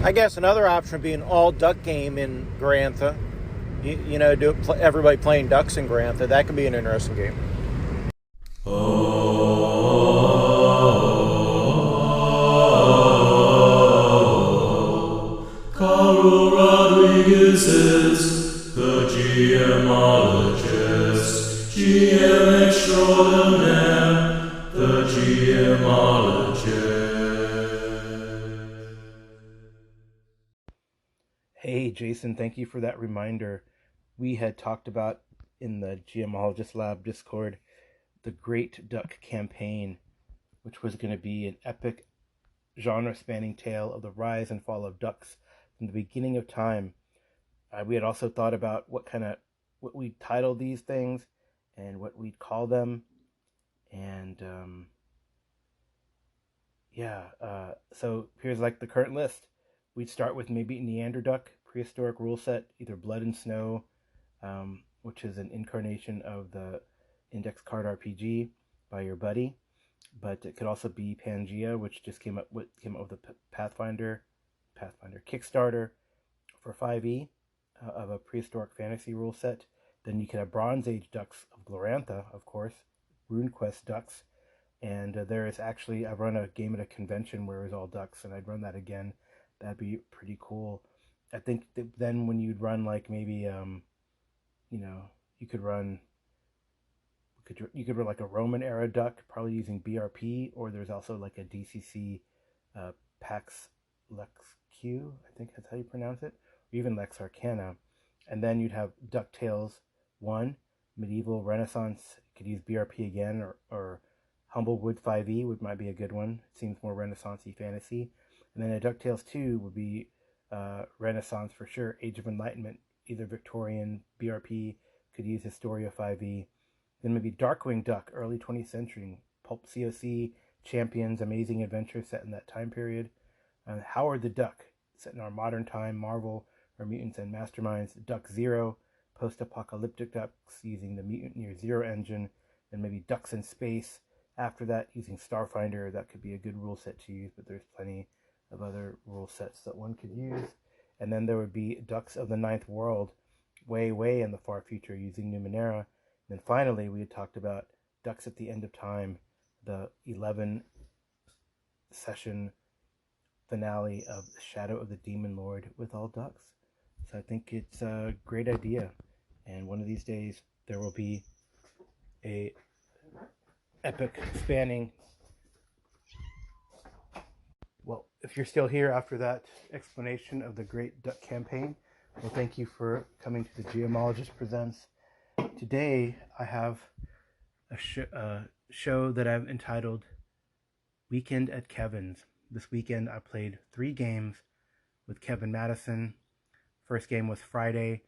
I guess another option would be an all-duck game in Garantha. Everybody playing ducks in Garantha. That could be an interesting game. Carl Rodriguez is the GMologist, GM extraordinaire, the GMologist. Hey, Jason, thank you for that reminder. We had talked about in the GMologist Lab Discord the Great Duck Campaign, which was going to be an epic genre-spanning tale of the rise and fall of ducks from the beginning of time. We had also thought about what we'd title these things and what we'd call them. And so here's like the current list. We'd start with maybe Neanderduck, prehistoric rule set, either Blood and Snow, which is an incarnation of the index card RPG by your buddy. But it could also be Pangea, which just came up with the Pathfinder Kickstarter for 5e of a prehistoric fantasy rule set. Then you could have Bronze Age Ducks of Glorantha, of course, RuneQuest Ducks, and there is actually, I've run a game at a convention where it was all ducks, and I'd run that again. That'd be pretty cool. I think that then when you'd run like maybe you could run like a Roman era duck, probably using BRP, or there's also like a DCC Pax Lex Q, I think that's how you pronounce it, or even Lex Arcana. And then you'd have DuckTales 1, Medieval Renaissance, you could use BRP again, or Humblewood 5e might be a good one. It seems more Renaissance-y fantasy. And then a DuckTales 2 would be Renaissance for sure, Age of Enlightenment, either Victorian, BRP, could use Historia 5e. Then maybe Darkwing Duck, early 20th century, Pulp COC, Champions, Amazing Adventure set in that time period. Howard the Duck, set in our modern time, Marvel, or Mutants and Masterminds. Duck Zero, post-apocalyptic ducks using the Mutant Year Zero engine. Then maybe Ducks in Space. After that, using Starfinder, that could be a good rule set to use, but there's plenty of other rule sets that one could use. And then there would be Ducks of the Ninth World, way, way in the far future, using Numenera. And then finally, we had talked about Ducks at the End of Time, the 11-session finale of Shadow of the Demon Lord with all ducks. So I think it's a great idea. And one of these days, there will be a epic spanning... Well, if you're still here after that explanation of the Great Duck Campaign, well, thank you for coming to the Geomologist Presents. Today, I have a show that I've entitled Weekend at Kevin's. This weekend, I played 3 games with Kevin Madison. First game was Friday.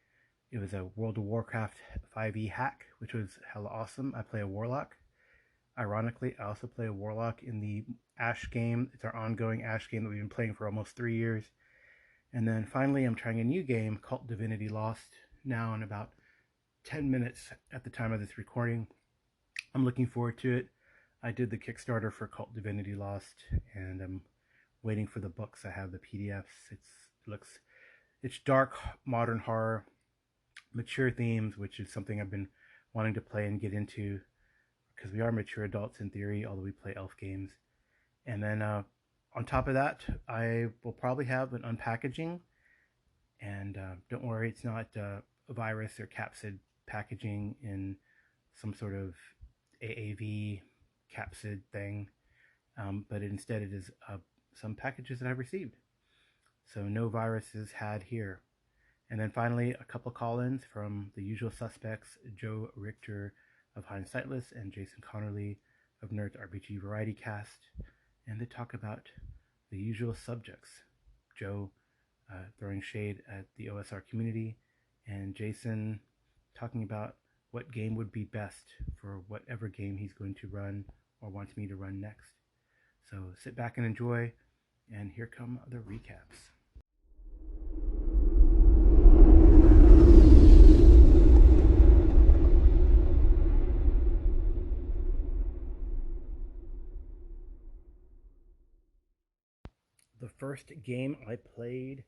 It was a World of Warcraft 5e hack, which was hella awesome. I play a Warlock. Ironically, I also play a Warlock in the Ash game. It's our ongoing Ash game that we've been playing for almost 3 years. And then finally, I'm trying a new game, Cult Divinity Lost, now in about 10 minutes at the time of this recording. I'm looking forward to it. I did the Kickstarter for Cult Divinity Lost, and I'm waiting for the books. I have the PDFs. It's dark, modern horror, mature themes, which is something I've been wanting to play and get into, because we are mature adults in theory, although we play elf games. And then on top of that, I will probably have an unpackaging. And don't worry, it's not a virus or capsid packaging in some sort of AAV capsid thing, but instead it is some packages that I've received. So no viruses had here. And then finally, a couple call-ins from the usual suspects, Joe Richter of Hindsightless and Jason Connerly of Nerds RPG Variety Cast, and they talk about the usual subjects. Joe throwing shade at the OSR community, and Jason talking about what game would be best for whatever game he's going to run or wants me to run next. So sit back and enjoy, and here come the recaps. The first game I played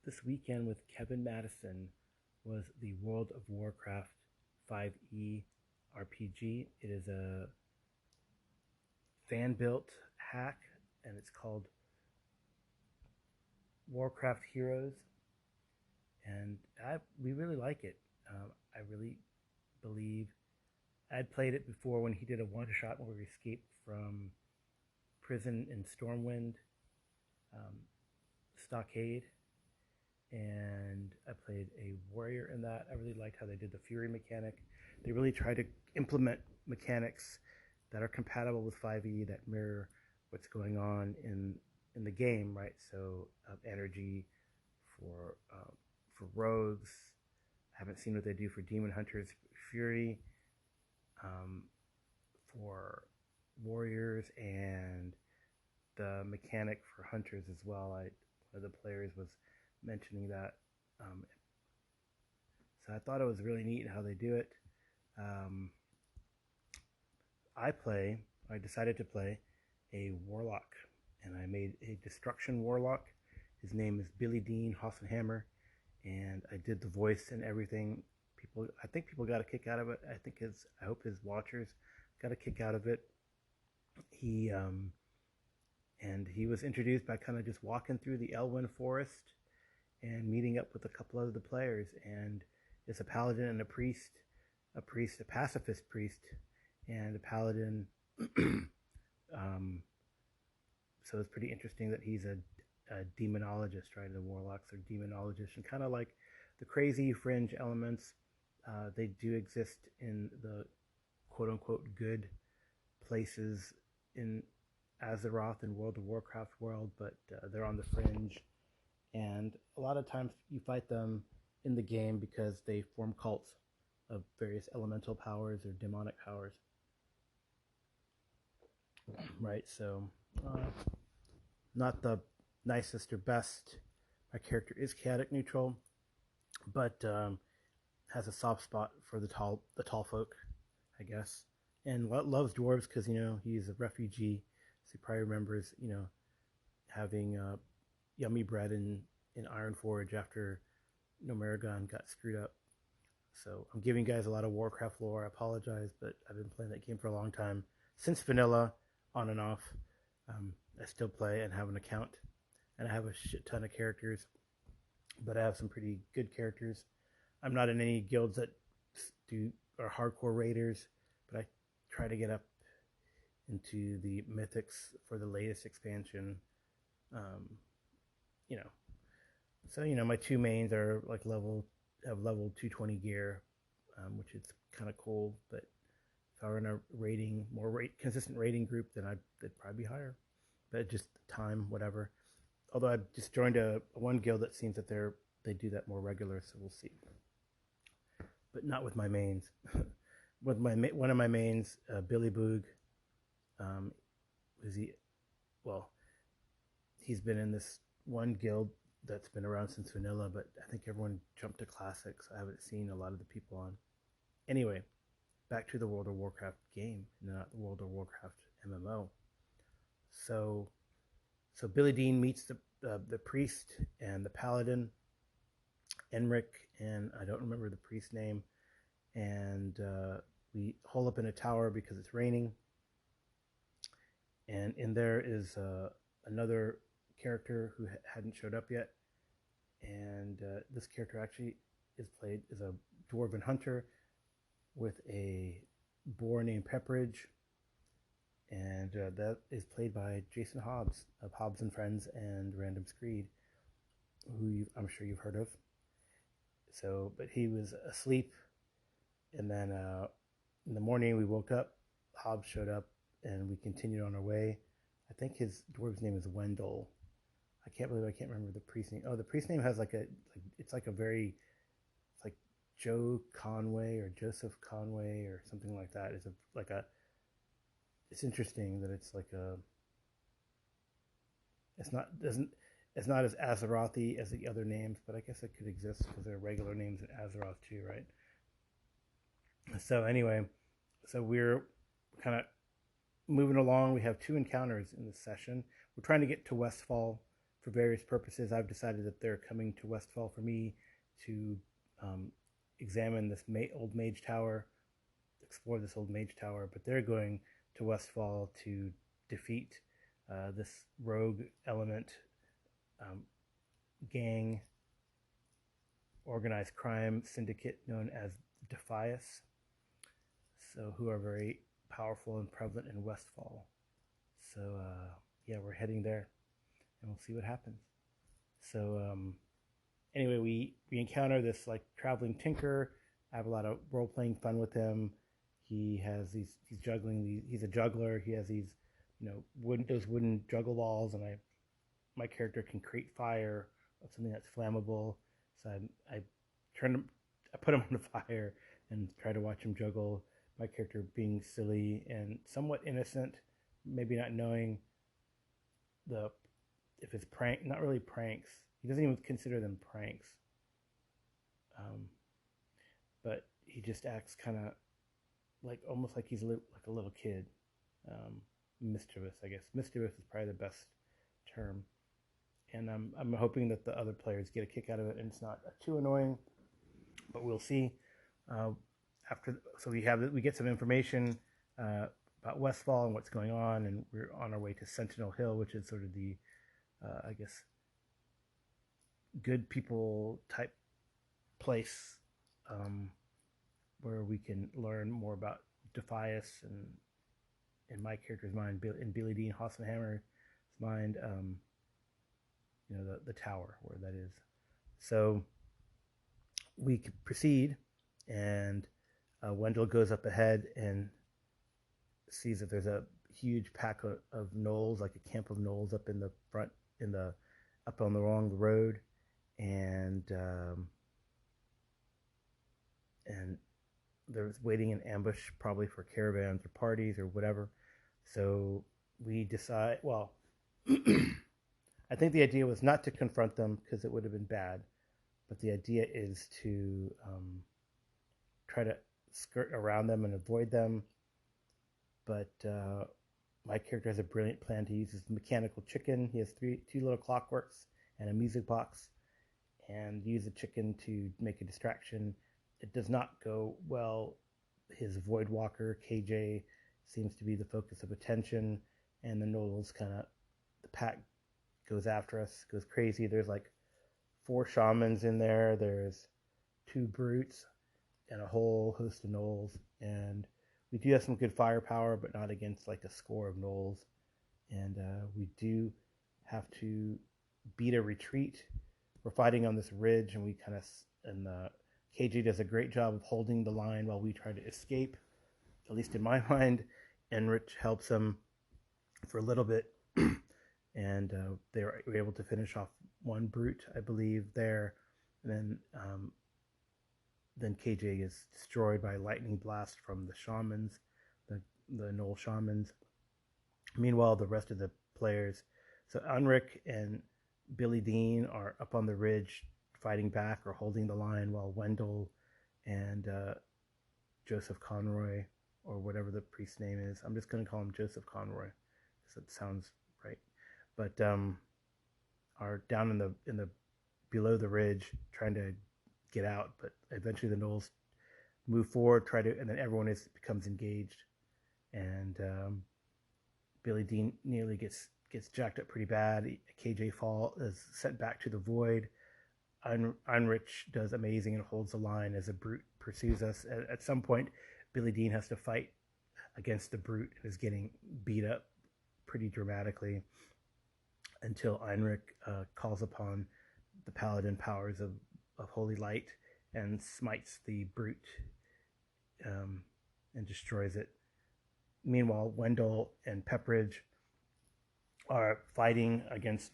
this weekend with Kevin Madison was the World of Warcraft 5e RPG. It is a fan-built hack, and it's called Warcraft Heroes, and we really like it. I really believe I'd played it before when he did a one-shot where we escaped from prison in Stormwind Stockade, and I played a warrior in that. I really liked how they did the fury mechanic. They really tried to implement mechanics that are compatible with 5e that mirror what's going on in the game, right? So energy for rogues. I haven't seen what they do for demon hunters, fury, for warriors, and the mechanic for hunters as well. One of the players was mentioning that, so I thought it was really neat how they do it. I decided to play a warlock, and I made a destruction warlock. His name is Billy Dean Hoffenhammer, and I did the voice and everything. I think people got a kick out of it. I hope his watchers got a kick out of it. He was introduced by kind of just walking through the Elwyn Forest and meeting up with a couple of the players. And it's a paladin and a priest, a pacifist priest, and a paladin. So it's pretty interesting that he's a demonologist, right? The warlocks are demonologists, and kind of like the crazy fringe elements, they do exist in the quote-unquote good places in Azeroth and World of Warcraft world, but they're on the fringe, and a lot of times you fight them in the game because they form cults of various elemental powers or demonic powers, right? So not the nicest or best. My character is chaotic neutral, but has a soft spot for the tall folk, I guess, and loves dwarves because he's a refugee. So he probably remembers having yummy bread in Ironforge after Nomeragon got screwed up. So I'm giving you guys a lot of Warcraft lore. I apologize, but I've been playing that game for a long time, since vanilla, on and off. I still play and have an account, and I have a shit ton of characters, but I have some pretty good characters. I'm not in any guilds that are hardcore raiders, but I try to get up into the mythics for the latest expansion. So my two mains are have level 220 gear, which is kind of cool. But if I were in a consistent raiding group, then they'd probably be higher. But just time, whatever. Although I just joined one guild that seems that they do that more regular, so we'll see. But not with my mains. With one of my mains, Billy Boog. He's been in this one guild that's been around since vanilla, but I think everyone jumped to classic, so I haven't seen a lot of the people on. Anyway, back to the World of Warcraft game, not the World of Warcraft MMO. So Billy Dean meets the priest and the paladin, Enric, and I don't remember the priest's name, and we hole up in a tower because it's raining, and in there is another character who hadn't showed up yet, and this character actually is a dwarven hunter with a boar named Pepperidge, and that is played by Jason Hobbs of Hobbs and Friends and Random Screed, who I'm sure you've heard of. So, but he was asleep, and then in the morning we woke up, Hobbs showed up, and we continued on our way. I think his dwarf's name is Wendell. I can't remember the priest name. Oh, the priest name has it's like Joe Conway or Joseph Conway or something like that. It's interesting that it's it's not as Azeroth-y as the other names, but I guess it could exist because there are regular names in Azeroth too, right? So anyway, we're kind of moving along. We have 2 encounters in this session. We're trying to get to Westfall for various purposes, I've decided that they're coming to Westfall for me to examine this old mage tower, explore this old mage tower, but they're going to Westfall to defeat this rogue element, gang, organized crime syndicate known as Defias, so who are very powerful and prevalent in Westfall. So yeah, we're heading there, and we'll see what happens. So anyway, we encounter this like traveling tinker. I have a lot of role playing fun with him. He's juggling. He's a juggler. He has these, those wooden juggle balls, and my character can create fire of something that's flammable. So I put him on the fire and try to watch him juggle. My character being silly and somewhat innocent, maybe not knowing if it's not really pranks. He doesn't even consider them pranks. But he just acts kind of almost like he's like a little kid. Mischievous, I guess. Mischievous is probably the best term. And I'm hoping that the other players get a kick out of it and it's not too annoying. But we'll see. We get some information about Westfall and what's going on, and we're on our way to Sentinel Hill, which is sort of the, I guess, good people type place where we can learn more about Defias and in my character's mind, in Billy Dean Hossenhammer's mind, the tower where that is. So we proceed, and Wendell goes up ahead and sees that there's a huge pack of gnolls, like a camp of gnolls up in the front, up on the wrong road, and they're waiting in ambush, probably for caravans or parties or whatever. So we decide, well, I think the idea was not to confront them because it would have been bad, but the idea is to try to skirt around them and avoid them. But my character has a brilliant plan to use his mechanical chicken. He has two little clockworks and a music box, and use the chicken to make a distraction. It does not go well. His Void Walker, KJ, seems to be the focus of attention, and the gnolls the pack goes after us, goes crazy. There's like 4 shamans in there. There's 2 brutes and a whole host of gnolls, and we do have some good firepower, but not against like a score of gnolls. And we do have to beat a retreat. We're fighting on this ridge, and KJ does a great job of holding the line while we try to escape, at least in my mind. Enrich helps him for a little bit, and they were able to finish off 1 brute, I believe, there. And then KJ is destroyed by lightning blast from the shamans, the gnoll shamans. Meanwhile, the rest of the players, so Unric and Billy Dean, are up on the ridge fighting back or holding the line, while Wendell and Joseph Conroy, or whatever the priest's name is, I'm just going to call him Joseph Conroy because it sounds right, but are down in the below the ridge trying to get out. But eventually the gnolls move forward, and then everyone becomes engaged, and Billy Dean nearly gets jacked up pretty bad. KJ is sent back to the void. Unrich does amazing and holds the line as a brute pursues us. At some point, Billy Dean has to fight against the brute and is getting beat up pretty dramatically until Einrich calls upon the paladin powers of Holy Light and smites the brute and destroys it. Meanwhile, Wendell and Pepperidge are fighting against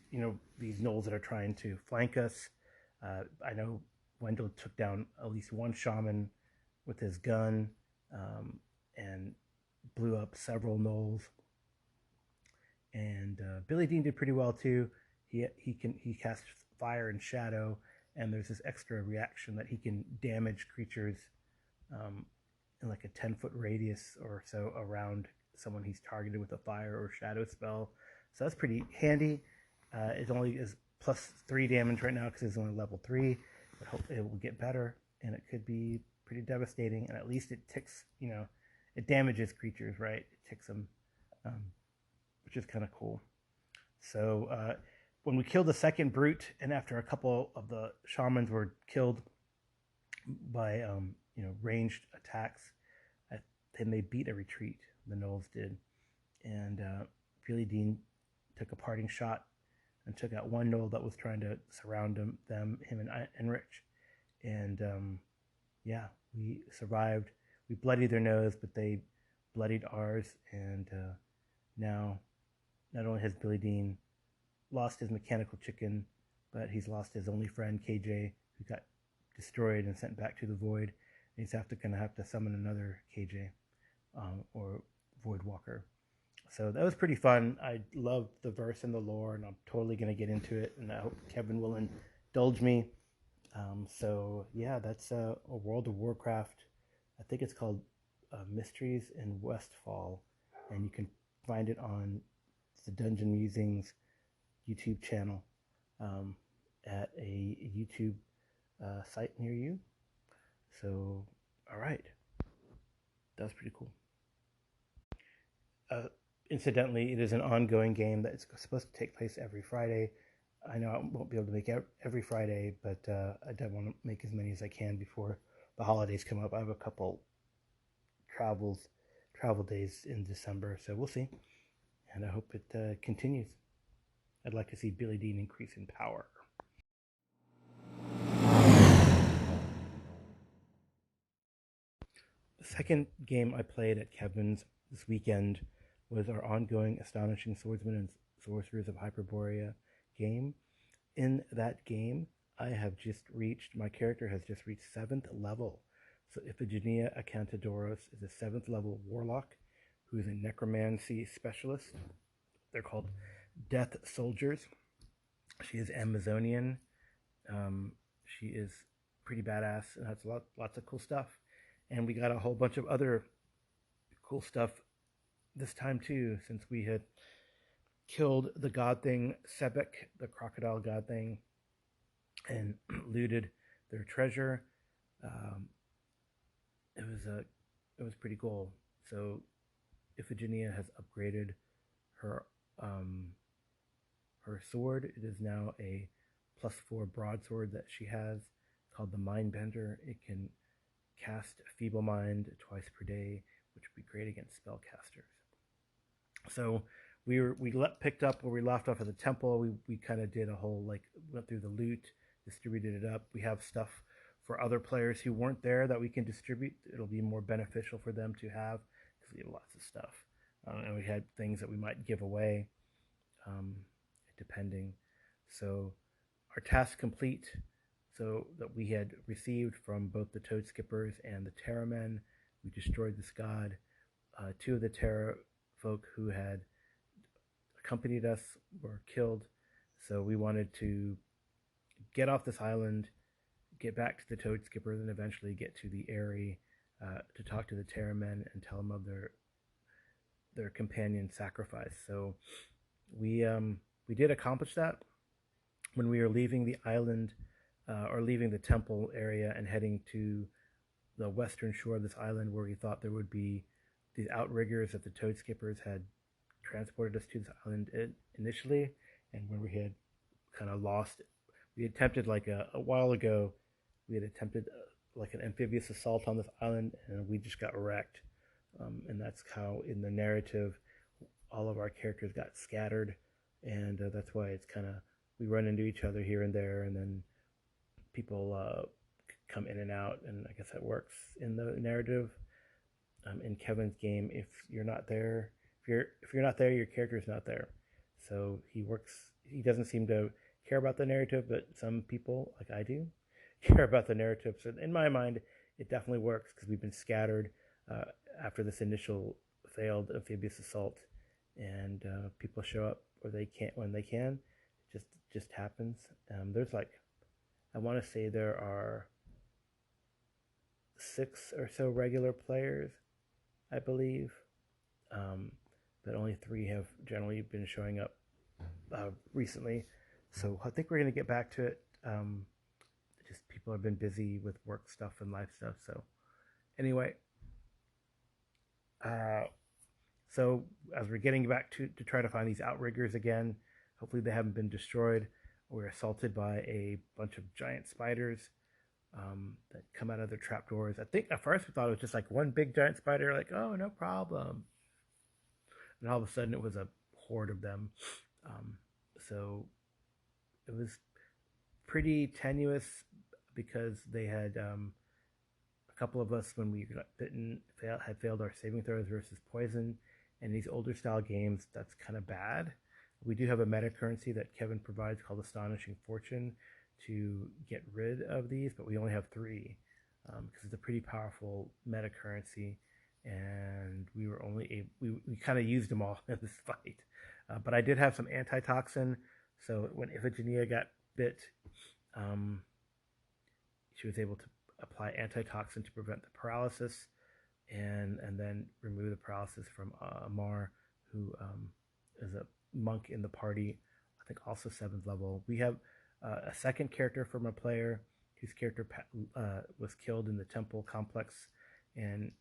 these gnolls that are trying to flank us. I know Wendell took down at least 1 shaman with his gun and blew up several gnolls. And Billy Dean did pretty well too. He casts fire and shadow, and there's this extra reaction that he can damage creatures in like a 10-foot radius or so around someone he's targeted with a fire or shadow spell. So that's pretty handy. It only is +3 damage right now because it's only level 3, but hope it will get better, and it could be pretty devastating. And at least it ticks, it damages creatures, right? It ticks them, which is kind of cool. So when we killed the second brute, and after a couple of the shamans were killed by ranged attacks, then they beat a retreat. The gnolls did, and Billy Dean took a parting shot and took out one gnoll that was trying to surround him and Enrich. And we survived. We bloodied their nose, but they bloodied ours. And now, not only has Billy Dean lost his mechanical chicken, but he's lost his only friend, KJ, who got destroyed and sent back to the void. And he's going to have to summon another KJ or Void Walker. So that was pretty fun. I loved the verse and the lore, and I'm totally going to get into it, and I hope Kevin will indulge me. So yeah, that's a World of Warcraft. I think it's called Mysteries in Westfall, and you can find it on the Dungeon Musings YouTube channel at a YouTube site near you. So, all right. That was pretty cool. Incidentally, it is an ongoing game that's supposed to take place every Friday. I know I won't be able to make it every Friday, but I do want to make as many as I can before the holidays come up. I have a couple travel days in December, so we'll see. And I hope it continues. I'd like to see Billy Dean increase in power. The second game I played at Kevin's this weekend was our ongoing Astonishing Swordsmen and Sorcerers of Hyperborea game. In that game, my character has just reached 7th level. So Iphigenia Acantidoros is a 7th level warlock who is a necromancy specialist. They're called Death Soldiers. She is Amazonian. She is pretty badass and has lots of cool stuff. And we got a whole bunch of other cool stuff this time too, since we had killed the god thing Sebek, the crocodile god thing, and looted their treasure. It was pretty cool. So Iphigenia has upgraded her sword. It is now a +4 broadsword that she has called the Mindbender. It can cast Feeble Mind twice per day, which would be great against spellcasters. So we picked up where we left off at the temple. We kind of did a whole, went through the loot, distributed it up. We have stuff for other players who weren't there that we can distribute. It'll be more beneficial for them to have because we have lots of stuff. And we had things that we might give away, depending. So our task complete. So that we had received from both the Toad Skippers and the Terra Men. We destroyed this god. 2 of the Terra folk who had accompanied us were killed. So we wanted to get off this island, get back to the Toad Skippers, and eventually get to the Eyrie to talk to the Terra Men and tell them of their companion sacrifice. So we did accomplish that. When we were leaving the island, or leaving the temple area and heading to the western shore of this island where we thought there would be these outriggers that the Toad Skippers had transported us to this island initially, and when we had kind of lost, we attempted a while ago, we had attempted an amphibious assault on this island, and we just got wrecked. And that's how in the narrative all of our characters got scattered, and that's why it's kind of, we run into each other here and there, and then people come in and out, and I guess that works in the narrative. In Kevin's game, if you're not there, if you're not there, your character's not there. So he doesn't seem to care about the narrative, but some people, like I do, care about the narrative. So in my mind, it definitely works because we've been scattered after this initial failed amphibious assault, and people show up when they can. It just happens. There's I want to say there are 6 or so regular players, I believe, but only 3 have generally been showing up recently, so I think we're gonna get back to it. Just people have been busy with work stuff and life stuff. So anyway, so as we're getting back to try to find these outriggers again, hopefully they haven't been destroyed. We're assaulted by a bunch of giant spiders that come out of their trapdoors. I think at first we thought it was just like one big giant spider, like, oh, no problem. And all of a sudden it was a horde of them. So it was pretty tenuous because they had a couple of us, when we got bitten, had failed our saving throws versus poison. And these older style games, that's kind of bad. We do have a meta currency that Kevin provides called Astonishing Fortune to get rid of these, but we only have 3 because it's a pretty powerful meta currency, and we were only we kind of used them all in this fight. But I did have some antitoxin, so when Iphigenia got bit, she was able to apply antitoxin to prevent the paralysis, and then remove the paralysis from Amar, who is a monk in the party, I think also 7th level. We have a second character from a player whose character was killed in the temple complex, and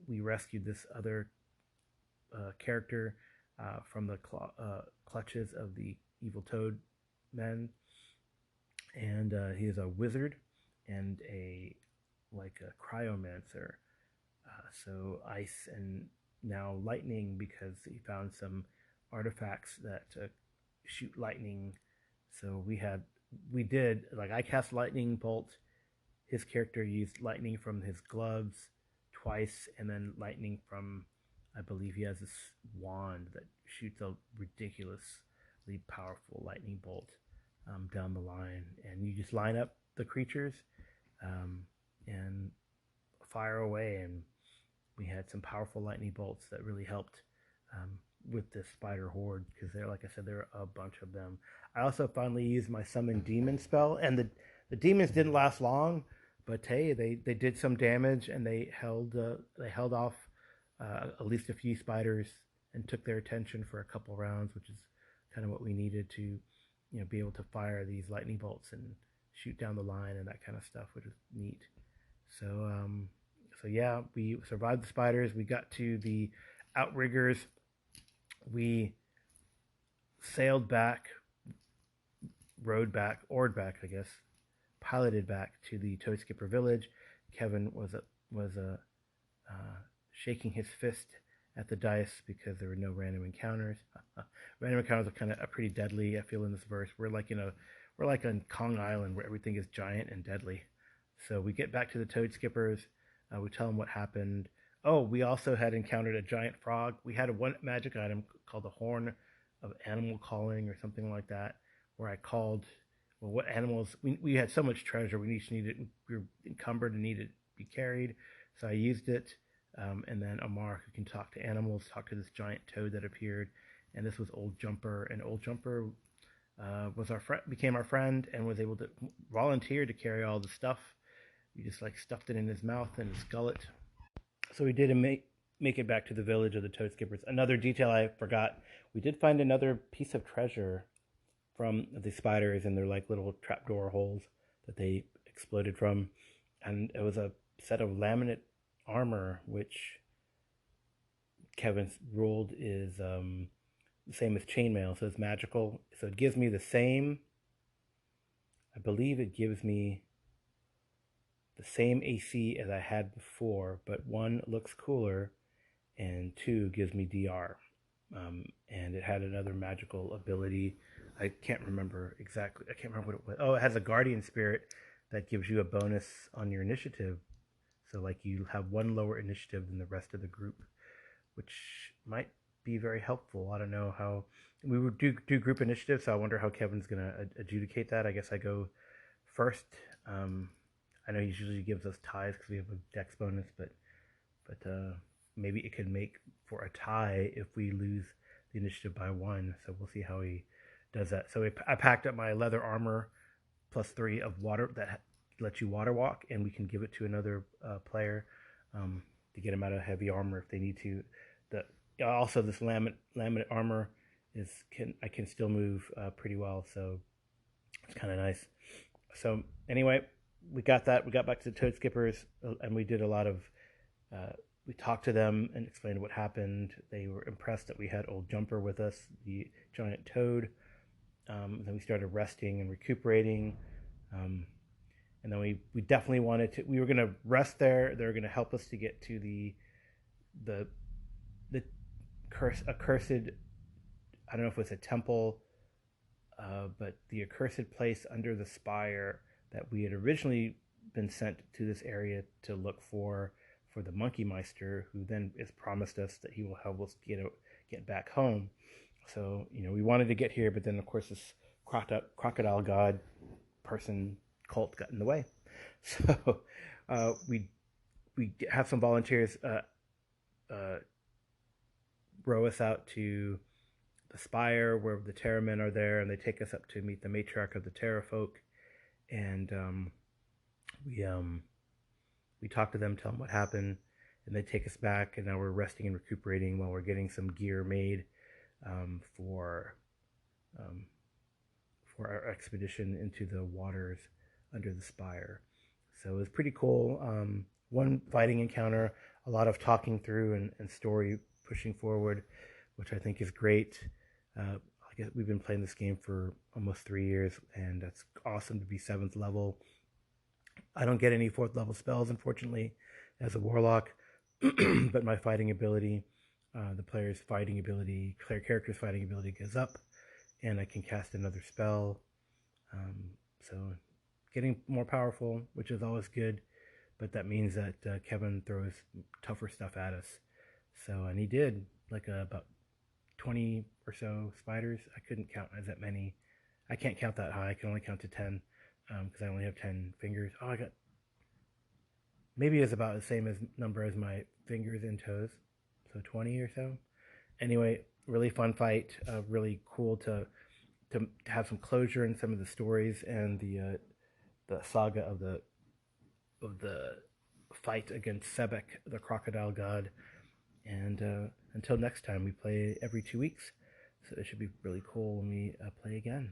we rescued this other character from the clutches of the evil toad men, and he is a wizard and a cryomancer, so ice and now lightning, because he found some artifacts that shoot lightning. So I cast lightning bolt. His character used lightning from his gloves twice, and then lightning from, I believe he has this wand that shoots a ridiculously powerful lightning bolt down the line, and you just line up the creatures and fire away. And we had some powerful lightning bolts that really helped with this spider horde, because like I said, there are a bunch of them. I also finally used my summon demon spell, and the demons didn't last long, but hey, they did some damage, and they held off at least a few spiders and took their attention for a couple rounds, which is kind of what we needed to, be able to fire these lightning bolts and shoot down the line and that kind of stuff, which is neat. So yeah, we survived the spiders. We got to the outriggers. We sailed back, oared back, I guess, piloted back to the Toad Skipper village. Kevin was shaking his fist at the dice because there were no random encounters. Random encounters are kind of pretty deadly, I feel, in this verse. We're like on Kong Island, where everything is giant and deadly. So we get back to the Toad Skippers. We tell them what happened. Oh, we also had encountered a giant frog. We had one magic item called the Horn of Animal Calling or something like that, where I called, well, what animals, we had so much treasure, we each needed, we were encumbered and needed to be carried. So I used it, and then Amar, who can talk to animals, talked to this giant toad that appeared, and this was Old Jumper, and Old Jumper was our friend, became our friend, and was able to volunteer to carry all the stuff. We just stuffed it in his mouth and his gullet. So we did make it back to the village of the Toad Skippers. Another detail I forgot, we did find another piece of treasure from the spiders in their little trapdoor holes that they exploded from. And it was a set of laminate armor, which Kevin's ruled is the same as chainmail, so it's magical. So it gives me the same, I believe it gives me the same AC as I had before, but 1 looks cooler, and 2 gives me DR. And it had another magical ability. I can't remember exactly. I can't remember what it was. Oh, it has a guardian spirit that gives you a bonus on your initiative. So you have 1 lower initiative than the rest of the group, which might be very helpful. I don't know how we would do group initiative, so I wonder how Kevin's going to adjudicate that. I guess I go first. I know he usually gives us ties because we have a dex bonus, but maybe it could make for a tie if we lose the initiative by 1. So we'll see how he does that. So I packed up my leather armor +3 of water that lets you water walk, and we can give it to another player to get them out of heavy armor if they need to. Also, this laminate armor I can still move pretty well, so it's kind of nice. So anyway, we got that. We got back to the Toad Skippers, and we did a lot of. We talked to them and explained what happened. They were impressed that we had Old Jumper with us, the giant toad. Then we started resting and recuperating. And then we definitely wanted to. We were going to rest there. They were going to help us to get to the accursed. I don't know if it's a temple, but the accursed place under the spire that we had originally been sent to this area to look for the Monkey Meister, who then has promised us that he will help us get back home. So we wanted to get here, but then of course this crocodile god person cult got in the way. So we have some volunteers row us out to the spire where the Terra Men are there, and they take us up to meet the matriarch of the Terra folk, and we talk to them, tell them what happened, and they take us back, and now we're resting and recuperating while we're getting some gear made for our expedition into the waters under the spire. So it was pretty cool. One fighting encounter, a lot of talking through and story pushing forward, which I think is great. I guess we've been playing this game for almost 3 years, and that's awesome to be 7th level. I don't get any 4th level spells, unfortunately, as a warlock, but my fighting ability, the character's fighting ability goes up, and I can cast another spell. So getting more powerful, which is always good, but that means that Kevin throws tougher stuff at us. So, and he did, about 20 or so spiders. I couldn't count as that many. I can't count that high. I can only count to 10 because I only have 10 fingers. Oh, maybe it's about the same number as my fingers and toes, so 20 or so. Anyway, really fun fight. Really cool to have some closure in some of the stories and the saga of the fight against Sebek, the crocodile god. And until next time, we play every 2 weeks, so it should be really cool when we play again.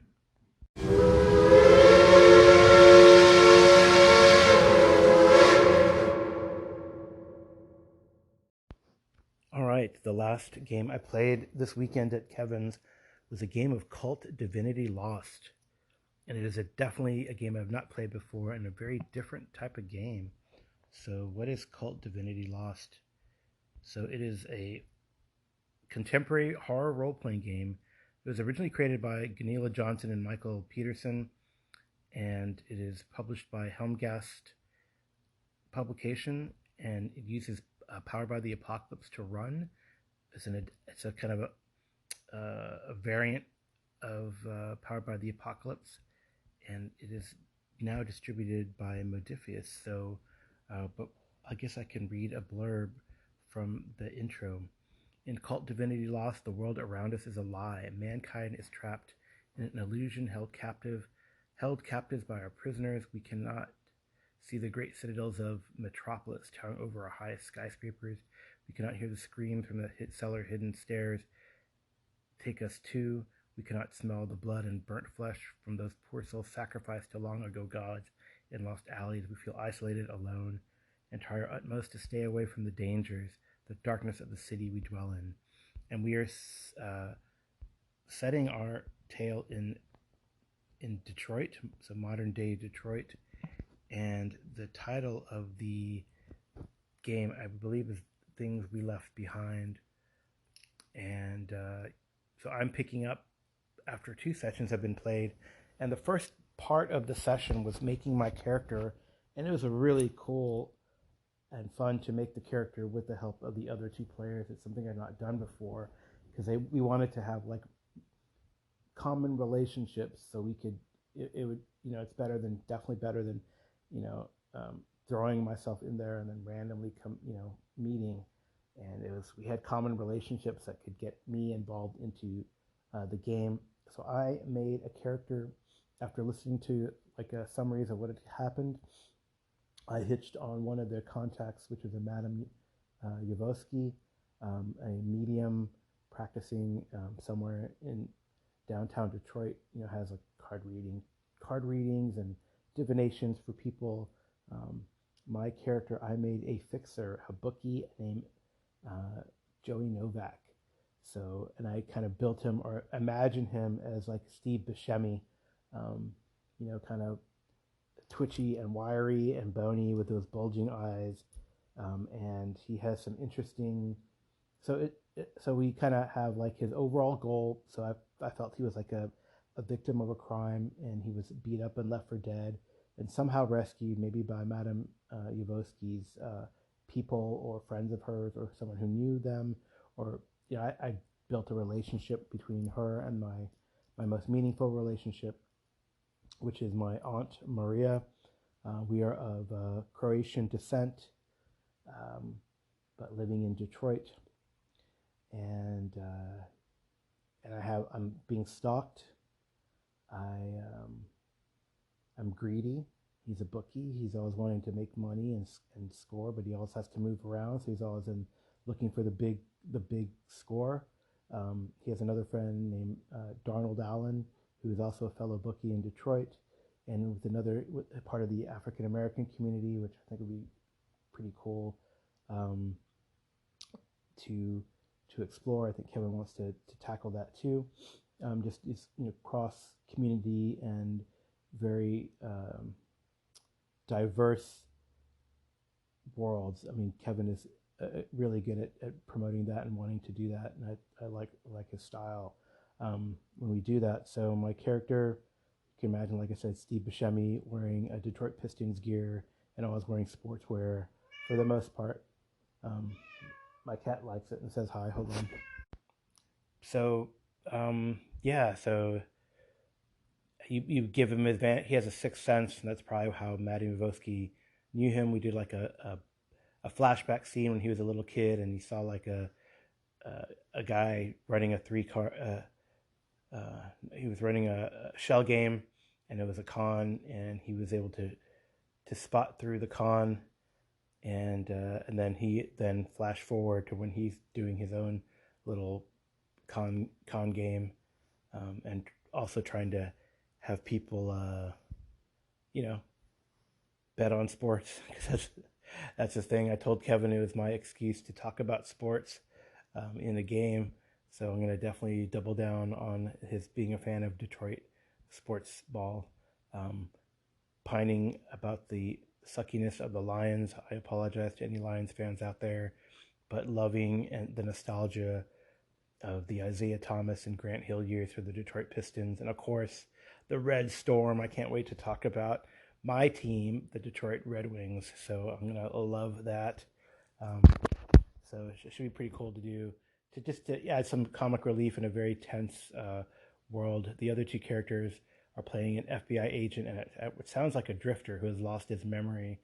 All right, the last game I played this weekend at Kevin's was a game of Cult Divinity Lost. And it is definitely a game I've not played before, and a very different type of game. So what is Cult Divinity Lost? So it is a contemporary horror role-playing game. It was originally created by Gunilla Johnson and Michael Peterson, and it is published by Helmgast Publication, and it uses Powered by the Apocalypse to run. It's a kind of a variant of Powered by the Apocalypse, and it is now distributed by Modiphius. So, but I guess I can read a blurb from the intro. In Cult Divinity Lost, the world around us is a lie. Mankind is trapped in an illusion, held captives by our prisoners. We cannot see the great citadels of Metropolis towering over our highest skyscrapers. We cannot hear the screams from the cellar hidden stairs take us to. We cannot smell the blood and burnt flesh from those poor souls sacrificed to long ago gods in lost alleys. We feel isolated, alone, and try our utmost to stay away from the dangers, the darkness of the city we dwell in. And we are setting our tale in Detroit, so modern day Detroit. And the title of the game, I believe, is Things We Left Behind. And so I'm picking up after 2 sessions have been played. And the first part of the session was making my character, and it was a really cool and fun to make the character with the help of the other 2 players. It's something I've not done before, because we wanted to have common relationships, so we could it would it's definitely better than throwing myself in there and then randomly meeting. And we had common relationships that could get me involved into the game. So I made a character after listening to summaries of what had happened. I hitched on one of their contacts, which is a Madame Yavosky, a medium practicing somewhere in downtown Detroit. Has like card readings and divinations for people. My character, I made a fixer, a bookie named Joey Novak. So, and I kind of built him or imagined him as like Steve Buscemi, kind of twitchy and wiry and bony with those bulging eyes. And he has some interesting. So we kind of have like his overall goal. So I felt he was like a victim of a crime, and he was beat up and left for dead, and somehow rescued, maybe by Madame Yavosky's people or friends of hers or someone who knew them, or I built a relationship between her and my most meaningful relationship, which is my aunt Maria. We are of Croatian descent, but living in Detroit, and I'm being stalked. I'm greedy. He's a bookie. He's always wanting to make money and score, but he always has to move around. So he's always looking for the big score. He has another friend named Darnold Allen, who is also a fellow bookie in Detroit, and with part of the African American community, which I think would be pretty cool to explore. I think Kevin wants to tackle that too. Just cross community and very diverse worlds. I mean, Kevin is really good at promoting that and wanting to do that, and I like his style when we do that. So my character, you can imagine, like I said, Steve Buscemi wearing a Detroit Pistons gear and always wearing sportswear for the most part. My cat likes it and says hi. Hold on. So so you give him he has a sixth sense, and that's probably how Madame Yavosky knew him. We did like a flashback scene when he was a little kid, and he saw like a guy running a he was running a shell game, and it was a con, and he was able to spot through the con, and then he flash forward to when he's doing his own little con game, and also trying to have people bet on sports, because that's the thing. I told Kevin it was my excuse to talk about sports in the game, so I'm going to definitely double down on his being a fan of Detroit sports ball, pining about the suckiness of the Lions. I apologize to any Lions fans out there, but loving and the nostalgia of the Isaiah Thomas and Grant Hill years for the Detroit Pistons, and of course the Red Storm. I can't wait to talk about my team, the Detroit Red Wings, so I'm gonna love that. So it should be pretty cool to do, to add some comic relief in a very tense world. The other two characters are playing an FBI agent, and it sounds like a drifter who has lost his memory,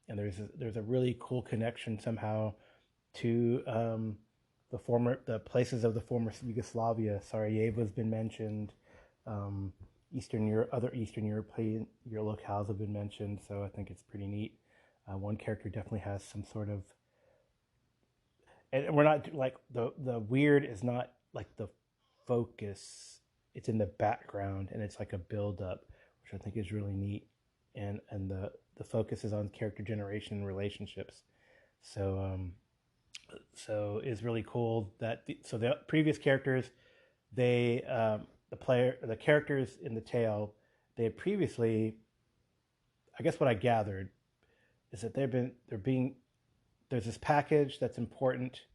and there's a really cool connection somehow to the places of the former Yugoslavia. Sarajevo has been mentioned. Other Eastern European locales have been mentioned, so I think it's pretty neat. One character definitely has some sort of, and we're not like the weird is not like the focus. It's in the background, and it's like a build up, which I think is really neat. And the focus is on character generation and relationships. So it's really cool that the previous characters, the characters in the tale, they had previously, I guess what I gathered is that there's this package that's important,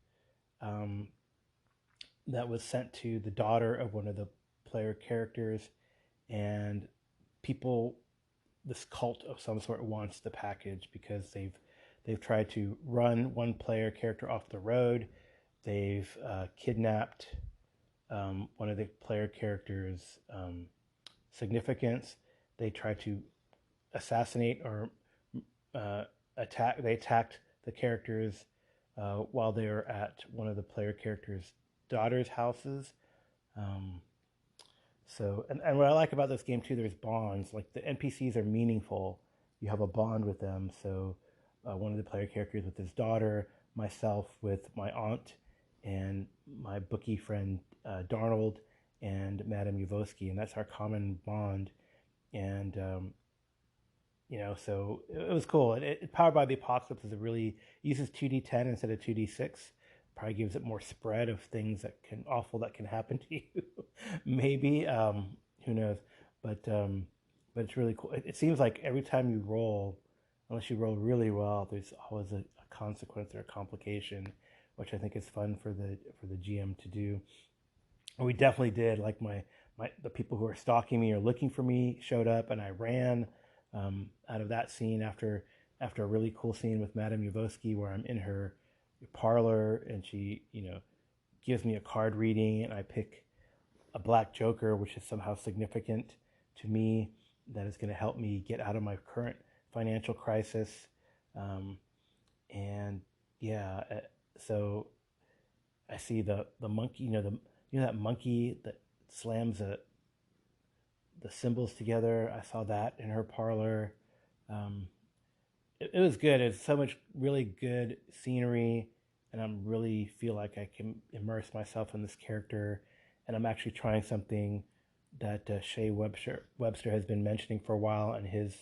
that was sent to the daughter of one of the player characters, and this cult of some sort wants the package because they've tried to run one player character off the road. They've kidnapped one of the player characters' significance. They tried to assassinate or attack. They attacked the characters while they were at one of the player characters' daughter's houses. And what I like about this game too, there's bonds. Like the NPCs are meaningful. You have a bond with them. So one of the player characters with his daughter, myself with my aunt, and my bookie friend Darnold and Madame Yuvosky, and that's our common bond. And so it was cool. Powered by the Apocalypse is uses 2d10 instead of 2d6. Probably gives it more spread of things that can happen to you. Maybe who knows? But it's really cool. It seems like every time you roll, unless you roll really well, there's always a consequence or a complication, which I think is fun for the GM to do. And we definitely did. Like the people who were stalking me or looking for me showed up, and I ran out of that scene after a really cool scene with Madame Yuvosky where I'm in her parlor and she gives me a card reading, and I pick a black joker, which is somehow significant to me, that is going to help me get out of my current financial crisis. And yeah, so I see the monkey, that monkey that slams the symbols together. I saw that in her parlor. It was good. It's so much really good scenery, and I'm really feel like I can immerse myself in this character. And I'm actually trying something that Shea Webster has been mentioning for a while in his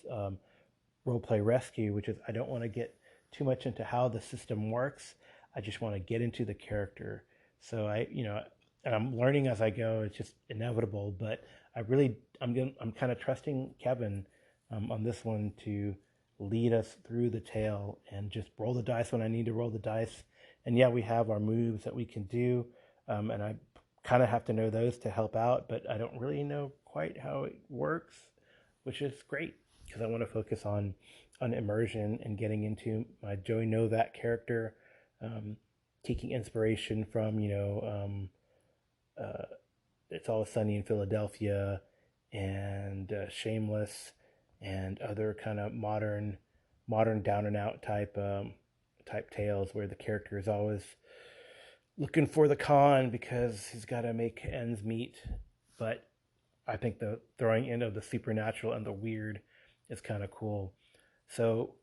Roleplay Rescue, which is I don't want to get too much into how the system works. I just want to get into the character. So and I'm learning as I go. It's just inevitable, but I'm kind of trusting Kevin on this one to lead us through the tale and just roll the dice when I need to roll the dice. And yeah, we have our moves that we can do, and I kind of have to know those to help out, but I don't really know quite how it works, which is great because I want to focus on immersion and getting into my Joey Novak character, taking inspiration from It's Always Sunny in Philadelphia and Shameless and other kind of modern down and out type tales where the character is always looking for the con because he's got to make ends meet. But I think the throwing in of the supernatural and the weird is kind of cool. So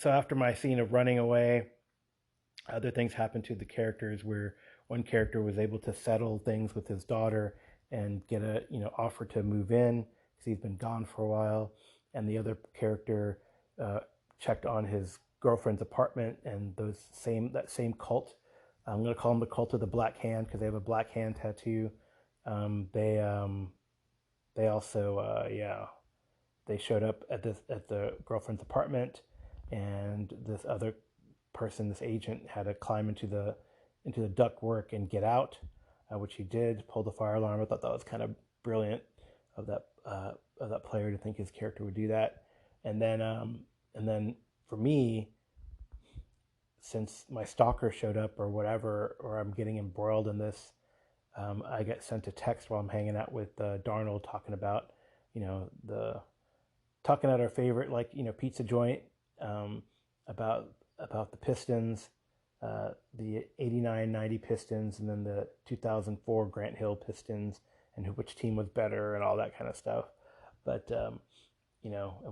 after my scene of running away, other things happened to the characters where one character was able to settle things with his daughter and get a offer to move in because he's been gone for a while, and the other character checked on his girlfriend's apartment, and that same cult. I'm going to call them the Cult of the Black Hand because they have a black hand tattoo. They also they showed up at the girlfriend's apartment, and this other person, this agent, had to climb into the ductwork and get out, which he did. Pulled the fire alarm. I thought that was kind of brilliant of that player to think his character would do that. And then for me, since my stalker showed up or whatever, or I'm getting embroiled in this, I get sent a text while I'm hanging out with Darnold talking about, talking at our favorite pizza joint, about the Pistons, the 89-90 Pistons, and then the 2004 Grant Hill Pistons, and which team was better and all that kind of stuff. But and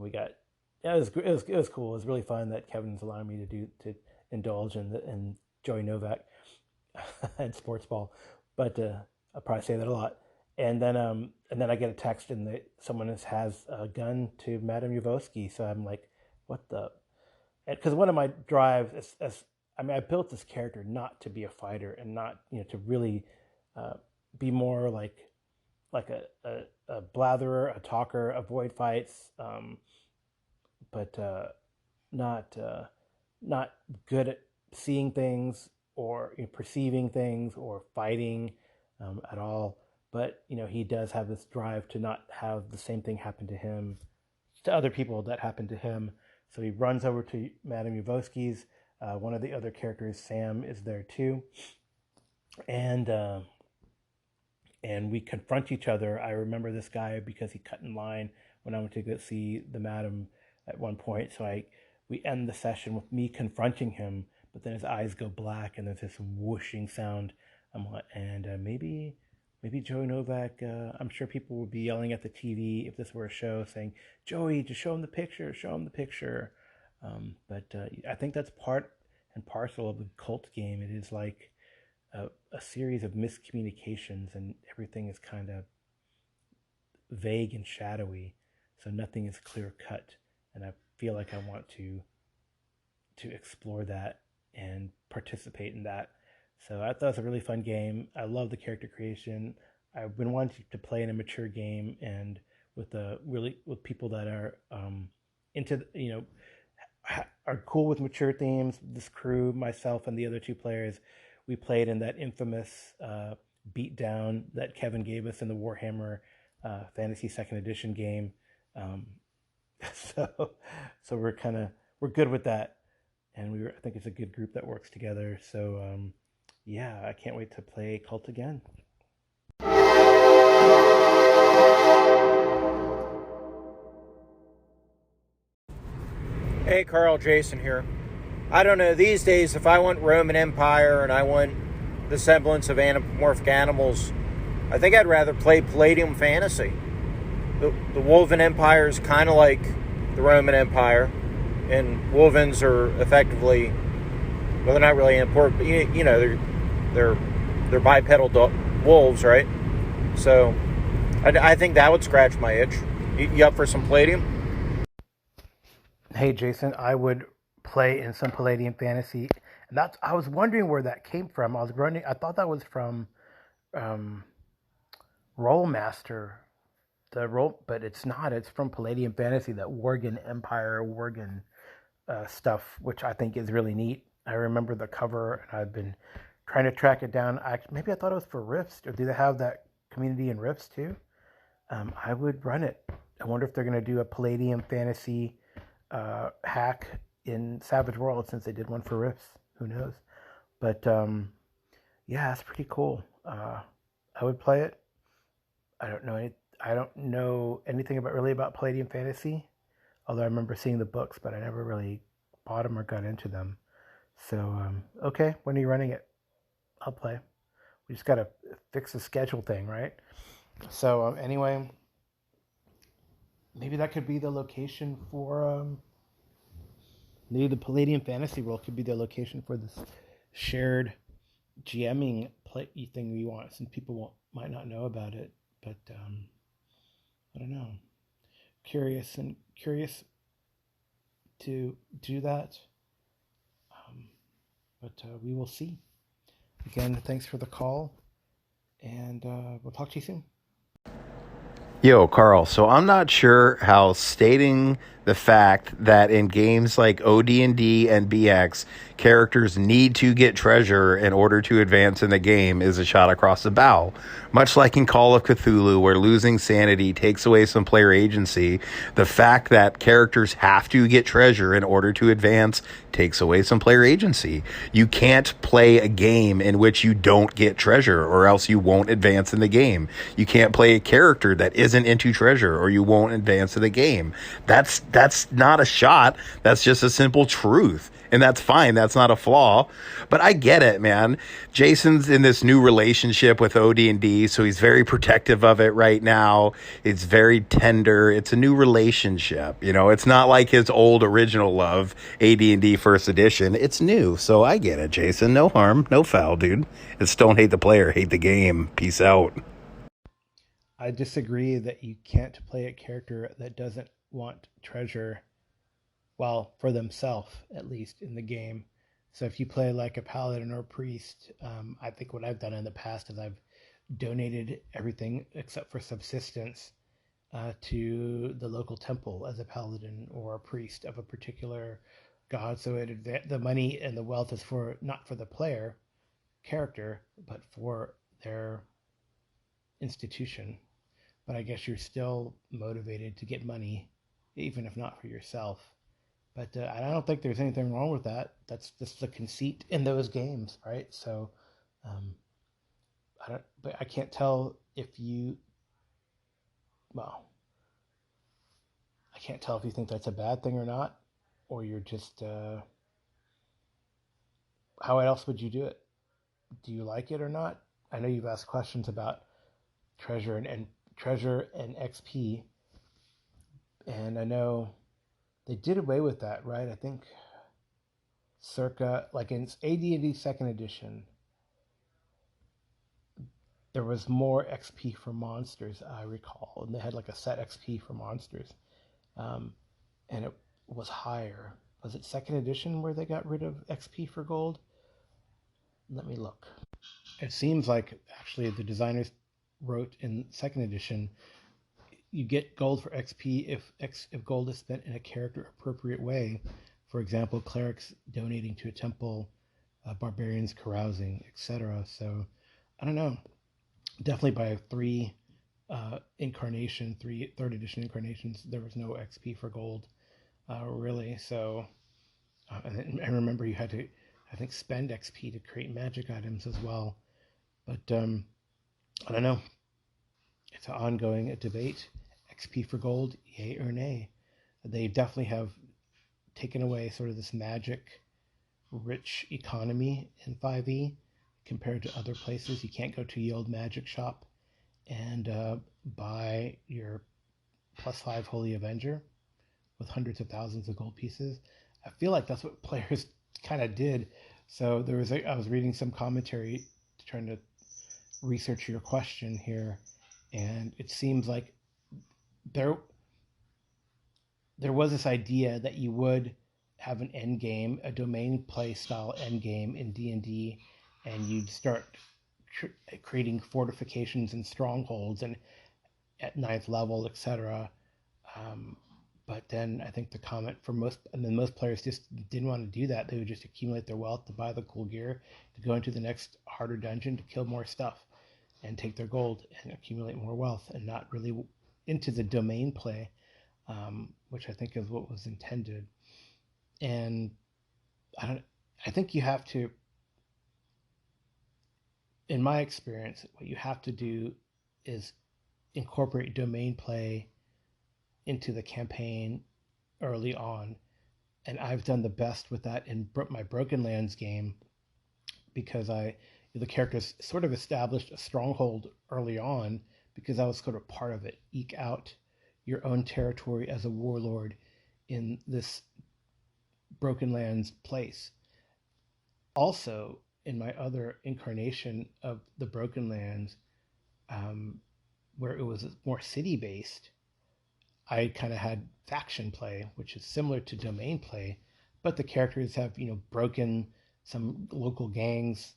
we got it was cool. It was really fun that Kevin's allowing me to indulge in Joey Novak and sports ball, but I'll probably say that a lot. And then I get a text and someone has a gun to Madame Yuvosky. So I'm like, what the? Because one of my drives I built this character not to be a fighter and not to really be more like a blatherer, a talker, avoid fights, but not good at seeing things or perceiving things or fighting at all. But he does have this drive to not have the same thing happen to him, to other people that happened to him. So he runs over to Madame Yuvosky's. One of the other characters, Sam, is there too, and we confront each other. I remember this guy because he cut in line when I went to go see the Madam at one point. So we end the session with me confronting him, but then his eyes go black and there's this whooshing sound. Maybe Joey Novak. I'm sure people would be yelling at the TV if this were a show, saying, "Joey, just show him the picture. Show him the picture." But I think that's part and parcel of the cult game. It is like a series of miscommunications, and everything is kind of vague and shadowy, so nothing is clear cut. And I feel like I want to explore that and participate in that. So I thought it was a really fun game. I love the character creation. I've been wanting to play in a mature game and with people that are into are cool with mature themes. This crew, myself and the other two players, we played in that infamous beatdown that Kevin gave us in the Warhammer Fantasy Second Edition game. Um, so we're good with that, and I think it's a good group that works together. So yeah, I can't wait to play Cult again. Hey, Carl, Jason here. I don't know, these days, if I want Roman Empire and I want the semblance of anthropomorphic animals, I think I'd rather play Palladium Fantasy. The Wolven Empire is kind of like the Roman Empire, and Wolvens are effectively, well, they're not really important, but they're bipedal wolves, right? So I think that would scratch my itch. You up for some Palladium? Hey Jason, I would play in some Palladium Fantasy, and I was wondering where that came from. I thought that was from Rollmaster, but it's not. It's from Palladium Fantasy, that Worgen Empire, Worgen stuff, which I think is really neat. I remember the cover, and I've been trying to track it down. Maybe I thought it was for Rifts, or do they have that community in Rifts too? I would run it. I wonder if they're going to do a Palladium Fantasy hack in Savage World, since they did one for Rifts. Who knows? But yeah, it's pretty cool. I would play it. I don't know anything about Palladium Fantasy, although I remember seeing the books, but I never really bought them or got into them. So okay, when are you running it? I'll play. We just gotta fix the schedule thing, right? So anyway, maybe that could be the location for maybe the Palladium Fantasy World could be the location for this shared GMing thing we want, since people might not know about it. But I don't know. Curious to do that. But we will see. Again, thanks for the call, and we'll talk to you soon. Yo, Carl, so I'm not sure how stating the fact that in games like OD&D and BX, characters need to get treasure in order to advance in the game is a shot across the bow. Much like in Call of Cthulhu, where losing sanity takes away some player agency, the fact that characters have to get treasure in order to advance takes away some player agency. You can't play a game in which you don't get treasure, or else you won't advance in the game. You can't play a character that isn't into treasure, or you won't advance in the game. That's not a shot. That's just a simple truth. And that's fine. That's not a flaw. But I get it, man. Jason's in this new relationship with OD&D, so he's very protective of it right now. It's very tender. It's a new relationship. You know, it's not like his old original love, AD&D First Edition. It's new. So I get it, Jason. No harm, no foul, dude. It's don't hate the player, hate the game. Peace out. I disagree that you can't play a character that doesn't want treasure, well, for themselves, at least, in the game. So if you play like a paladin or a priest, I think what I've done in the past is I've donated everything except for subsistence to the local temple as a paladin or a priest of a particular god. So the money and the wealth is not for the player character, but for their institution. But I guess you're still motivated to get money, even if not for yourself. But I don't think there's anything wrong with that. That's just the conceit in those games, right? So, but I can't tell if you, well, I can't tell if you think that's a bad thing or not, or you're just, how else would you do it? Do you like it or not? I know you've asked questions about treasure and XP, and I know they did away with that, right? I think circa, like in AD&D Second Edition, there was more XP for monsters, I recall, and they had like a set XP for monsters, and it was higher. Was it second edition where they got rid of XP for gold? Let me look. It seems like actually the designers wrote in second edition, you get gold for XP if gold is spent in a character appropriate way. For example, clerics donating to a temple, barbarians carousing, etc. So I don't know. Definitely by three third edition incarnations, there was no XP for gold, really. So, and remember, you had to, I think, spend XP to create magic items as well. But I don't know. It's an ongoing debate. XP for gold, yay or nay? They definitely have taken away sort of this magic-rich economy in 5e compared to other places. You can't go to the old magic shop and buy your +5 Holy Avenger with hundreds of thousands of gold pieces. I feel like that's what players kind of did. So I was reading some commentary trying to research your question here, and it seems like there was this idea that you would have an end game, a domain play style end game in D&D, and you'd start creating fortifications and strongholds and at 9th level, etc. But then I think the comment for most players just didn't want to do that. They would just accumulate their wealth to buy the cool gear, to go into the next harder dungeon, to kill more stuff, and take their gold and accumulate more wealth, and not really into the domain play, which I think is what was intended. And I think you have to, in my experience, what you have to do is incorporate domain play into the campaign early on. And I've done the best with that in my Broken Lands game, because the characters sort of established a stronghold early on, because I was sort of part of it. Eke out your own territory as a warlord in this Broken Lands place. Also, in my other incarnation of the Broken Lands, where it was more city-based, I kind of had faction play, which is similar to domain play, but the characters have, broken some local gangs,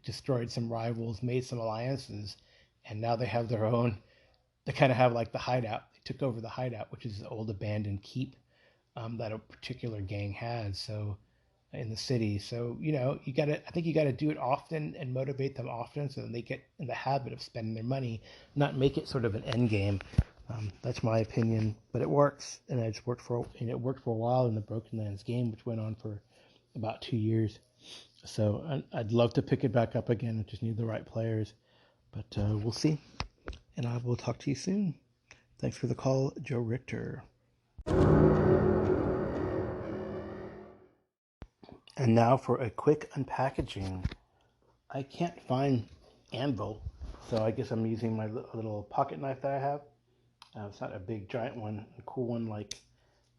destroyed some rivals, made some alliances, and now they have their own. They kind of have like the hideout. They took over the hideout, which is the old abandoned keep that a particular gang has. So in the city, so I think you gotta do it often and motivate them often, so that they get in the habit of spending their money, not make it sort of an end game. That's my opinion, but it works, and it worked for a while in the Broken Lands game, which went on for about 2 years. So I'd love to pick it back up again. I just need the right players, but we'll see. And I will talk to you soon. Thanks for the call, Joe Richter. And now for a quick unpackaging. I can't find Anvil, so I guess I'm using my little pocket knife that I have. It's not a big giant one, a cool one like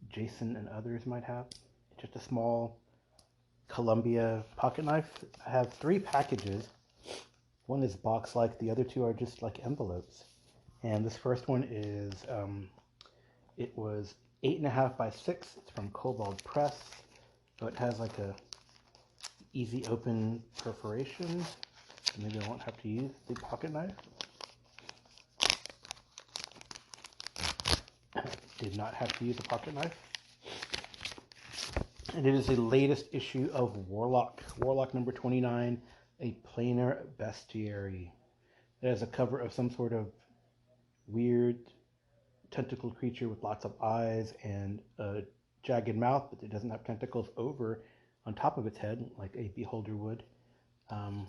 Jason and others might have. It's just a small Columbia pocket knife. I have 3 packages. One is box-like, the other 2 are just like envelopes. And this first one is, it was 8.5 by 6. It's from Cobalt Press. So it has like a easy open perforation. Maybe I won't have to use the pocket knife. Did not have to use a pocket knife. And it is the latest issue of Warlock. Warlock number 29, a planar bestiary. It has a cover of some sort of weird tentacle creature with lots of eyes and a jagged mouth, but it doesn't have tentacles over on top of its head like a beholder would. I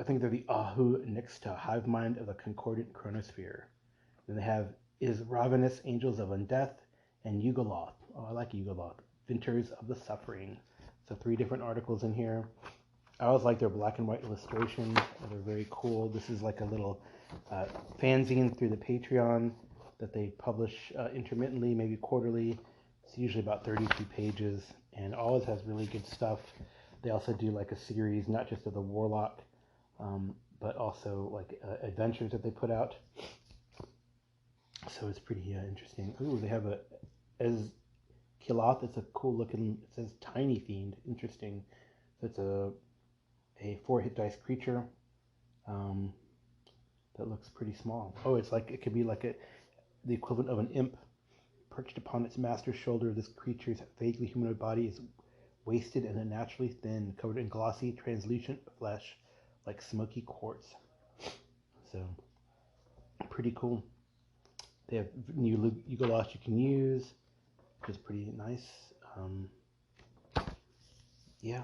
think they're the Ahu Nixta, hive mind of the concordant chronosphere. Then they have Is Ravenous Angels of Undeath and Yugoloth. Oh, I like Yugoloth. Vinters of the Suffering. So 3 different articles in here. I always like their black and white illustrations. They're very cool. This is like a little fanzine through the Patreon that they publish intermittently, maybe quarterly. It's usually about 32 pages and always has really good stuff. They also do like a series, not just of the Warlock, but also like adventures that they put out. So it's pretty interesting. Ooh, they have a Kiloth. It's a cool looking. It says tiny themed. Interesting. So it's a 4-hit dice creature. That looks pretty small. Oh, it's like it could be like the equivalent of an imp. Perched upon its master's shoulder, this creature's vaguely humanoid body is wasted and unnaturally thin, covered in glossy, translucent flesh like smoky quartz. So, pretty cool. They have new Yugoloths you can use, which is pretty nice. Yeah.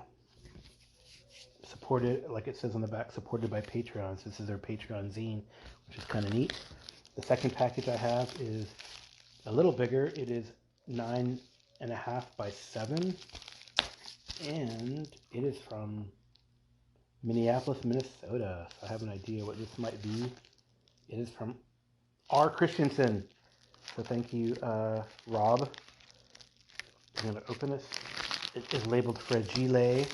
Supported, like it says on the back, supported by Patreons. This is their Patreon zine, which is kind of neat. The second package I have is a little bigger. It is 9.5 by 7, and it is from Minneapolis, Minnesota. So I have an idea what this might be. It is from R. Christensen. So thank you, Rob. I'm going to open this. It is labeled Fragile,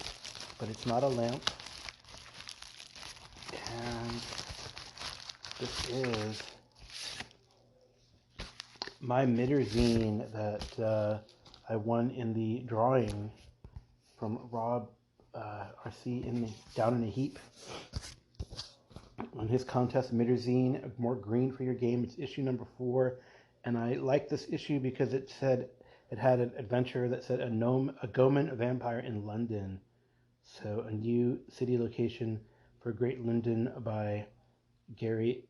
but it's not a lamp. And this is my Mitter zine that I won in the drawing from Rob RC down in a heap. On his contest, Mitter zine, more green for your game. It's issue number 4, and I like this issue because it had an adventure that said a Goman vampire in London. So a new city location for Great London by Gary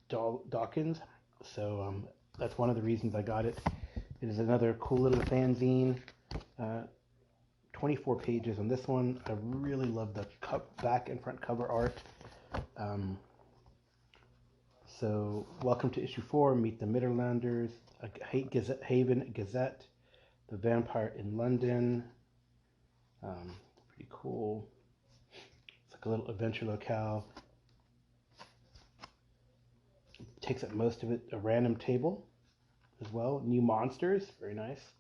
Dawkins. So that's one of the reasons I got it. It is another cool little fanzine. 24 pages on this one. I really love the back and front cover art. So welcome to issue 4. Meet the Midderlanders. Haven Gazette. The Vampire in London. Pretty cool. It's like a little adventure locale. Takes up most of it. A random table as well. New monsters, very nice.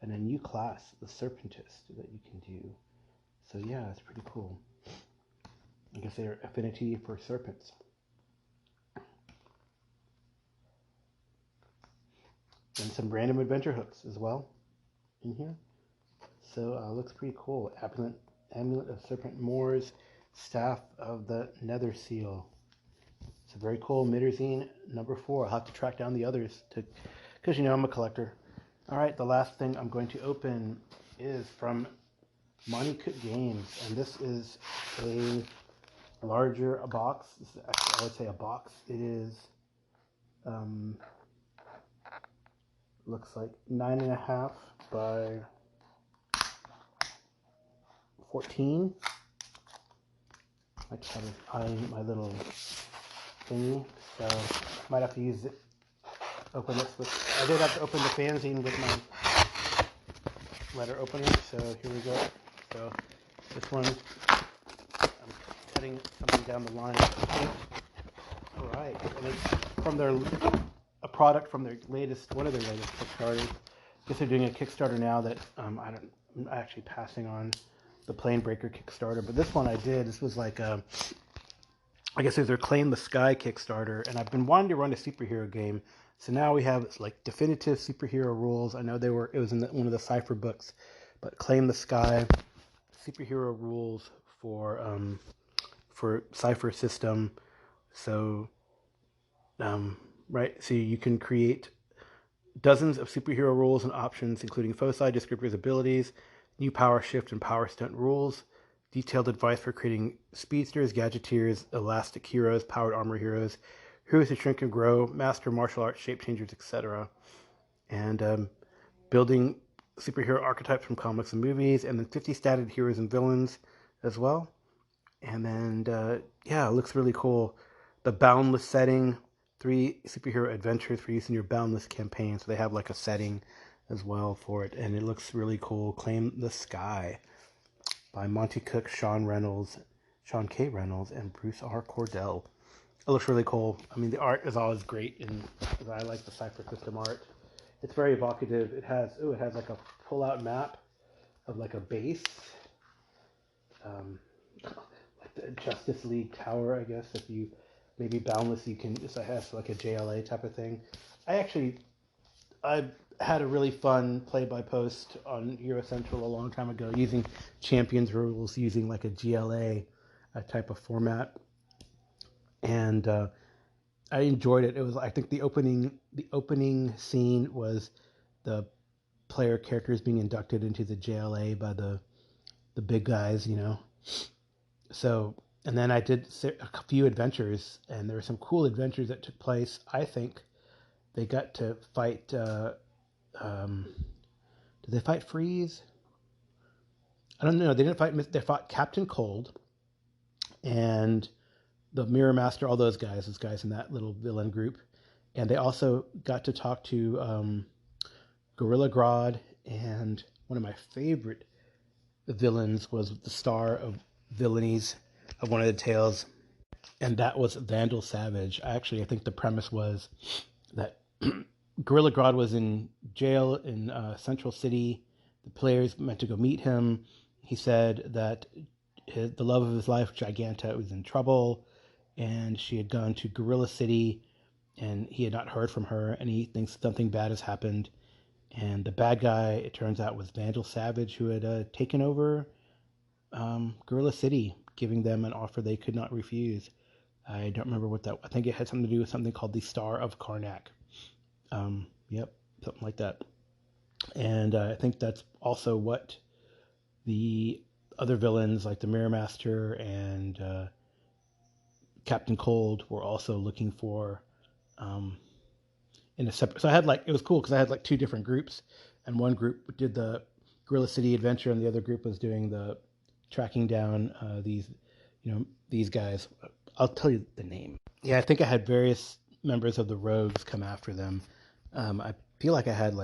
And a new class, the Serpentist, that you can do. So yeah, it's pretty cool. I guess they're affinity for serpents. And some random adventure hooks as well in here. So looks pretty cool. Amulet of Serpent Moors, Staff of the Nether Seal. It's a very cool Mitterzine number 4. I'll have to track down the others because I'm a collector. All right, the last thing I'm going to open is from Monte Cook Games, and this is a larger box. This is actually, I would say, a box. It is looks like 9.5 by 14. I just have to eyeing my little thingy, so might have to use it. Open this with. I did have to open the fanzine with my letter opener, so here we go. So this one, I'm cutting something down the line. All right, and it's from a product from one of their latest Kickstarters. I guess they're doing a Kickstarter now that I'm actually passing on the Planebreaker Kickstarter, but this one I did. This was like I guess it was their Claim the Sky Kickstarter, and I've been wanting to run a superhero game. So now we have like definitive superhero rules. I know it was in one of the Cypher books, but Claim the Sky, superhero rules for Cypher system. So right, so you can create dozens of superhero rules and options, including foci, descriptors, abilities, new power shift and power stunt rules, detailed advice for creating speedsters, gadgeteers, elastic heroes, powered armor heroes, heroes who shrink and grow, master martial arts, shape changers, etc. And building superhero archetypes from comics and movies, and then 50 statted heroes and villains as well. And then, yeah, it looks really cool. The Boundless setting, 3 superhero adventures for use in your Boundless campaign. So they have like a setting as well for it, and it looks really cool. Claim the Sky by Monte Cook, Sean K. Reynolds, and Bruce R. Cordell. It looks really cool. I mean, the art is always great, and I like the Cypher system art. It's very evocative. It has like a pull-out map of like a base, like the Justice League Tower, I guess. If you maybe Boundless, you can just have like a JLA type of thing. I had a really fun play-by-post on Euro Central a long time ago using Champions rules, using like a GLA type of format, and I enjoyed it. It was, I think, the opening scene was the player characters being inducted into the JLA by the big guys, you know. So, and then I did a few adventures, and there were some cool adventures that took place. I think they got to fight. Did they fight Freeze? I don't know. They didn't fight. They fought Captain Cold and the Mirror Master. All those guys in that little villain group, and they also got to talk to Gorilla Grodd, and one of my favorite villains was the star of villainies of one of the tales, and that was Vandal Savage. I think the premise was that Gorilla Grodd was in jail in Central City. The players meant to go meet him. He said that the love of his life, Giganta, was in trouble, and she had gone to Gorilla City, and he had not heard from her, and he thinks something bad has happened. And the bad guy, it turns out, was Vandal Savage, who had taken over Gorilla City, giving them an offer they could not refuse. I don't remember what that. I think it had something to do with something called the Star of Karnak. Yep, something like that. And I think that's also what the other villains, like the Mirror Master and Captain Cold, were also looking for. In a separate, so I had it was cool because I had two different groups, and one group did the Gorilla City adventure, and the other group was doing the tracking down these guys. I'll tell you the name. Yeah, I think I had various members of the Rogues come after them. I feel like I had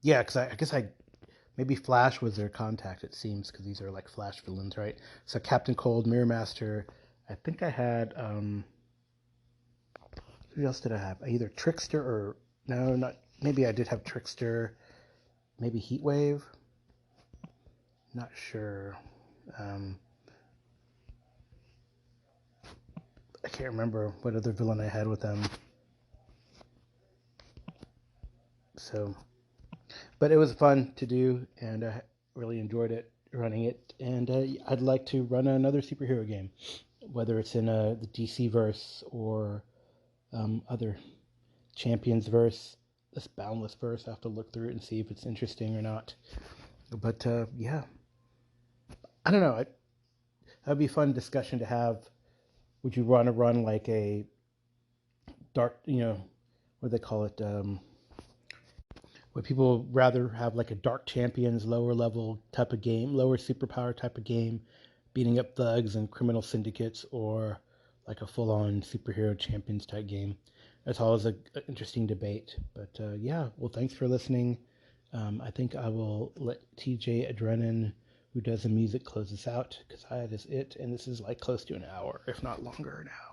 because I guess maybe Flash was their contact, it seems, because these are Flash villains, right? So Captain Cold, Mirror Master. I think I had who else did I have? Either Trickster or no, not. Maybe I did have Trickster. Maybe Heatwave. Not sure. I can't remember what other villain I had with them. So, but it was fun to do, and I really enjoyed it, running it. And I'd like to run another superhero game, whether it's in the DC verse or other Champions verse, this Boundless verse. I have to look through it and see if it's interesting or not. But yeah, I don't know. That'd be a fun discussion to have. Would you want to run like a dark, what do they call it? Would people rather have like a Dark Champions, lower level type of game, lower superpower type of game, beating up thugs and criminal syndicates, or like a full-on superhero Champions type game? That's always an interesting debate. But yeah, well, thanks for listening. I think I will let TJ Adrenin, who does the music, close this out, because that is it. And this is close to an hour, if not longer now.